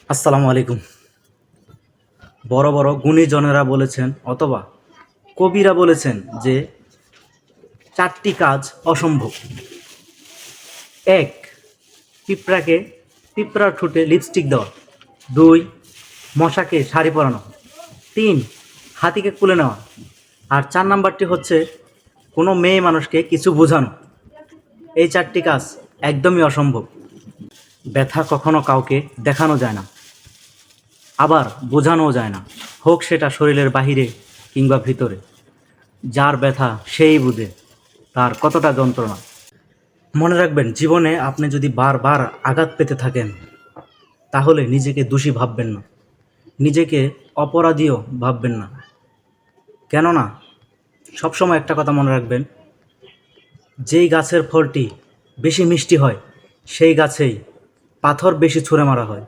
আসসালামু আলাইকুম। বড় বড় গুণীজনেরা বলেছেন অথবা কবিরা বলেছেন যে ৪টি কাজ অসম্ভব। ১. পিঁপড়ার ঠোঁটে লিপস্টিক দেওয়া। ২. মশাকে শাড়ি পরানো। ৩. হাতিকে কুলে নেওয়া। আর ৪ নাম্বারটি হচ্ছে কোনো মেয়ে মানুষকে কিছু বোঝানো। এই ৪টি কাজ একদমই অসম্ভব। ব্যথা কখনো কাউকে দেখানো যায় না, আবার বোঝানোও যায় না, হোক সেটা শরীরের বাহিরে কিংবা ভিতরে। যার ব্যথা সেই বুঝে তার কতটা যন্ত্রণা। মনে রাখবেন, জীবনে আপনি যদি বারবার আঘাত পেতে থাকেন তাহলে নিজেকে দোষী ভাববেন না, নিজেকে অপরাধীও ভাববেন না। কেননা সবসময় একটা কথা মনে রাখবেন, যেই গাছের ফলটি বেশি মিষ্টি হয় সেই গাছেই পাথর বেশি ছুঁড়ে মারা হয়।